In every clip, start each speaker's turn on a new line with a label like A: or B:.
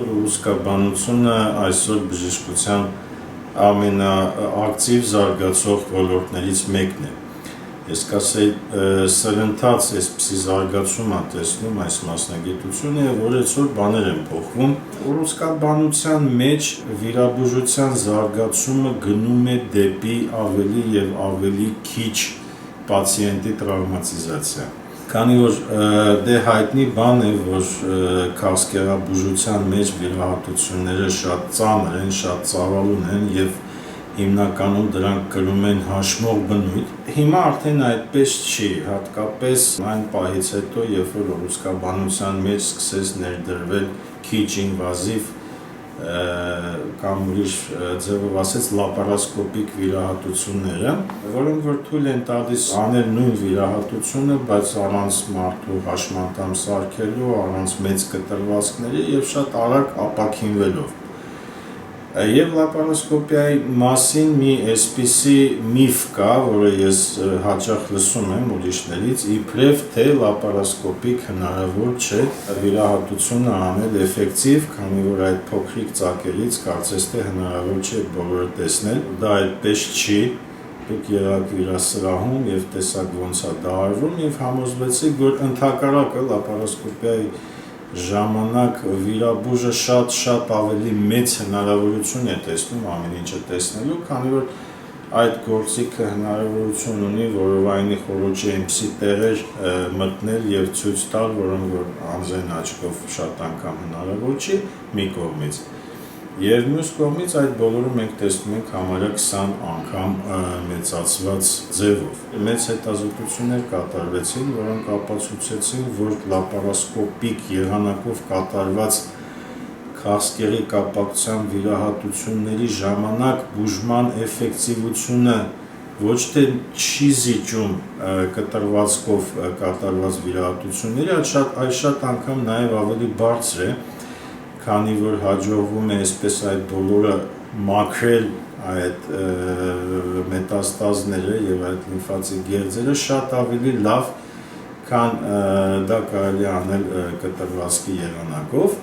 A: Ռուսկաբանությունը այսօր բժշկության ամենաակտիվ զարգացող ոլորտներից մեկն է։ Ես կասեի, սրընթաց այսպիսի զարգացում է տեսնում այս մասնագիտությունը, որ այսօր բաներ են փոխվում։ Ռուսկաբանության մեջ վիրաբուժության զարգացումը գնում է դեպի ավելի եւ ավելի քիչ պացիենտի տրավմատիզացիա։ Քանի որ դե հայտնի բան է, որ քաղցկեղաբուժության մեջ վիրահատությունները շատ ծանր են, շատ ծավալուն են եւ հիմնականում դրանք կրում են հաշմող բնույթ։ Հիմա արդեն այդպես չի, հատկապես այն պահից հետո, երբ որ ռուսկաբանության մեջ սկսեց ներդրվել քիչ ինվազիվ կամ ուրիշ ձևով ասած լապարասկոպիկ վիրահատությունները, որոնք որ թույլ են տալիս անել նույն վիրահատությունը, բայց առանց մարդու հաշմանդամ սարքելու, առանց մեծ կտրվածքների եւ շատ արագ ապաքինվելով։ Եվ լապարասկոպիայի մասին մի այսպիսի միֆ կա, որը ես հաճախ լսում եմ ուրիշներից, իբրև թե լապարասկոպիկ հնարավոր չէ վիրահատությունը անել էֆեկտիվ, քանի որ այդ փոքրիկ ծակերից կարծես թե հնարավոր չէ բոլորը տեսնել, դա այդպես չի, դուք եղաք վիրասրահում եւ տեսաք ոնց է դա արվում եւ համոզվեցիք, որ ընդհակառակը լապարասկոպիայի ժամանակ վիրաբույժը շատ ավելի մեծ հնարավորություն է տեսնում ամեն ինչը տեսնելու, քանի որ այդ գործիքը հնարավորություն ունի որովայնի խոռոչի այնպիսի տեղեր մտնել եւ ցույց տալ, որոնք որ անձեն աչքով շատ անգամ հնարավոր չի մի կողմից։ Եվ մյուս կողմից այդ բոլորը մենք տեսնում ենք համարյա 20 անգամ մեծացված ձևով։ Մեծ հետազոտություններ կատարվեցին, որոնք ապացուցեցին, որ լապարասկոպիկ եղանակով կատարված քաղցկեղի կապակցության վիրահատությունների ժամանակ բուժման էֆեկտիվությունը ոչ թե չի զիջում կտրվածքով կատարված վիրահատությունների, այլ շատ անգամ նաև ավելի բարձր է, քանի որ հաջողվում է այսպես այդ բոլորը մաքրել այդ մետաստազները եւ այդ լիմֆացիկ գեղձերը շատ ավելի լավ, քան դա կարելի է անել կտրվածքի եղանակով։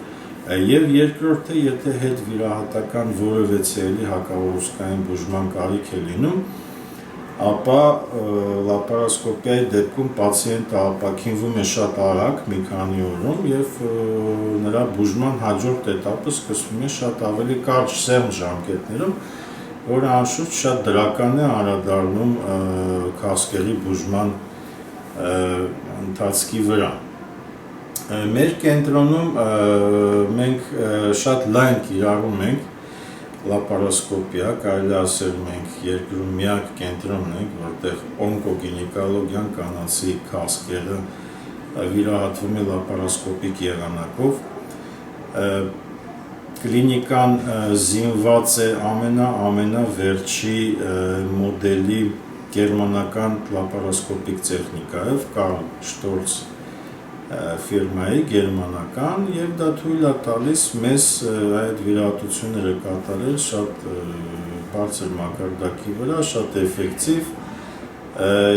A: Եվ երկրորդը, եթե հետ վիրահատական որևէ ցելի հակառուսկային բուժման կարիք է լինում, ապա լապարասկոպիայի դեպքում պացիենտը ապաքինվում է շատ արագ, մի քանի օրում, եւ նրա բուժման հաջորդ էտապը սկսվում է շատ ավելի կարճ սեղմ ժամկետներում, որը անշուշտ շատ դրական է անդրադառնում քաղցկեղի բուժման ընթացքի վրա։ Մեր կենտրոնում մենք շատ լայն կիրառում ենք լապարասկոպիա, կարելի ասել մենք երկրում միակ կենտրոնն ենք, որտեղ օնկոգինեկոլոգիան կանացի քաղցկեղը վիրահատվում է լապարասկոպիկ եղանակով։ Կլինիկան զինված է ամենավերջի մոդելի գերմանական լապարասկոպիկ տեխնիկայով, Կարլ Շտորց ֆիրմայի գերմանական, եւ դա թույլ է տալիս մեզ այդ վիրահատությունները կատարել շատ բարձր մակարդակի վրա, շատ էֆեկտիվ,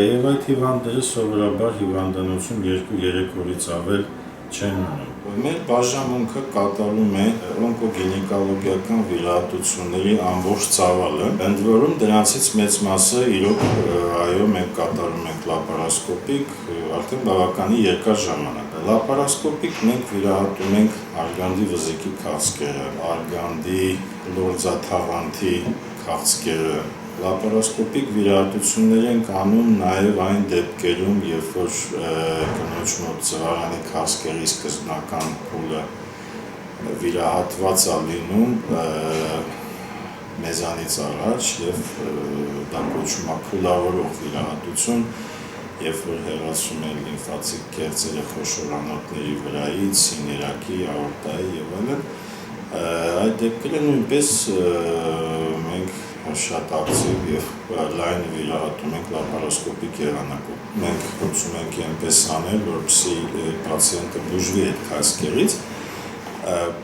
A: եւ այդ հիվանդները սովորաբար հիվանդանոցում 2-3 օրից ավել չեն ունում։ Մեր բաժանմունքը կատարում է օնկոգինեկոլոգիական վիրահատությունների ամբողջ ծավալը, ընդ որում դրանցից մեծ մասը իրոք այո մենք կատարում ենք լապարասկոպիկ արդեն բավականին երկար ժամանակ։ Լապարասկոպիկ մենք վիրահատում ենք արգանդի վզիկի քաղցկեղը, արգանդի լորձաթաղանթի քաղցկեղը։ Լապարասկոպիկ վիրահատություններ ենք անում նաև այն դեպքերում, երբ որ կնոջ մոտ ծղարանի քաղցկեղի սկզբնական փուլը վիրահատված է լինում մեզանից առաջ եւ դա կոչվում է փուլավորող վիրահատություն, երբ որ հեռացում են լիմֆացիկ գեղձերը խոշոր անոթների վրայից, սիներակի, աորտայի եւ այլն, այդ դեպքերը նույնպես մենք շատ ակտիվ եւ լայն վիրահատում ենք լապարասկոպիկ եղանակով։ Մենք փորձում ենք այնպես անել, որպեսզի պացիենտը բուժվի այդ քաղցկեղից,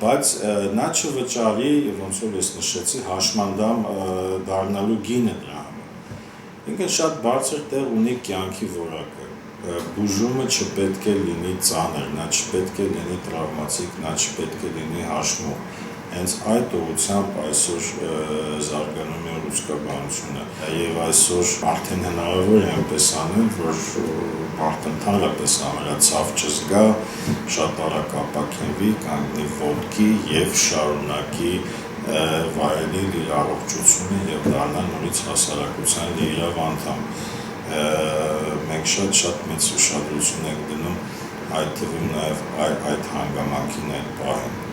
A: բայց նա չվճարի, ոնց որ ես նշեցի, հաշմանդամ դառնալու գինը դրա համար։ ինքը շատ բարձր տեղ ունի կյանքի որակը։ Բուժումը չպետք է լինի ծանր, նա չպետք է լինի տրավմատիկ, նա չպետք է լինի հաշմող։ Հենց այդ ուղղությամբ այսօր զարգանում է ռուսկաբանությունը եւ այսօր արդեն հնարավոր է այնպես անել, որ մարդը ընդհանրապես ամենացավ չզգա, շատ արագ ապաքինվի, կանգնի ոտքի եւ շարունակի վայելել իր առողջությունը եւ դառնալ նորից հասարակության լիիրավ անդամ։ Մենք շատ մեծ ուշադրություն ենք դնում այդ թվում նաեւ այդ հանգամանքին այդ պահին։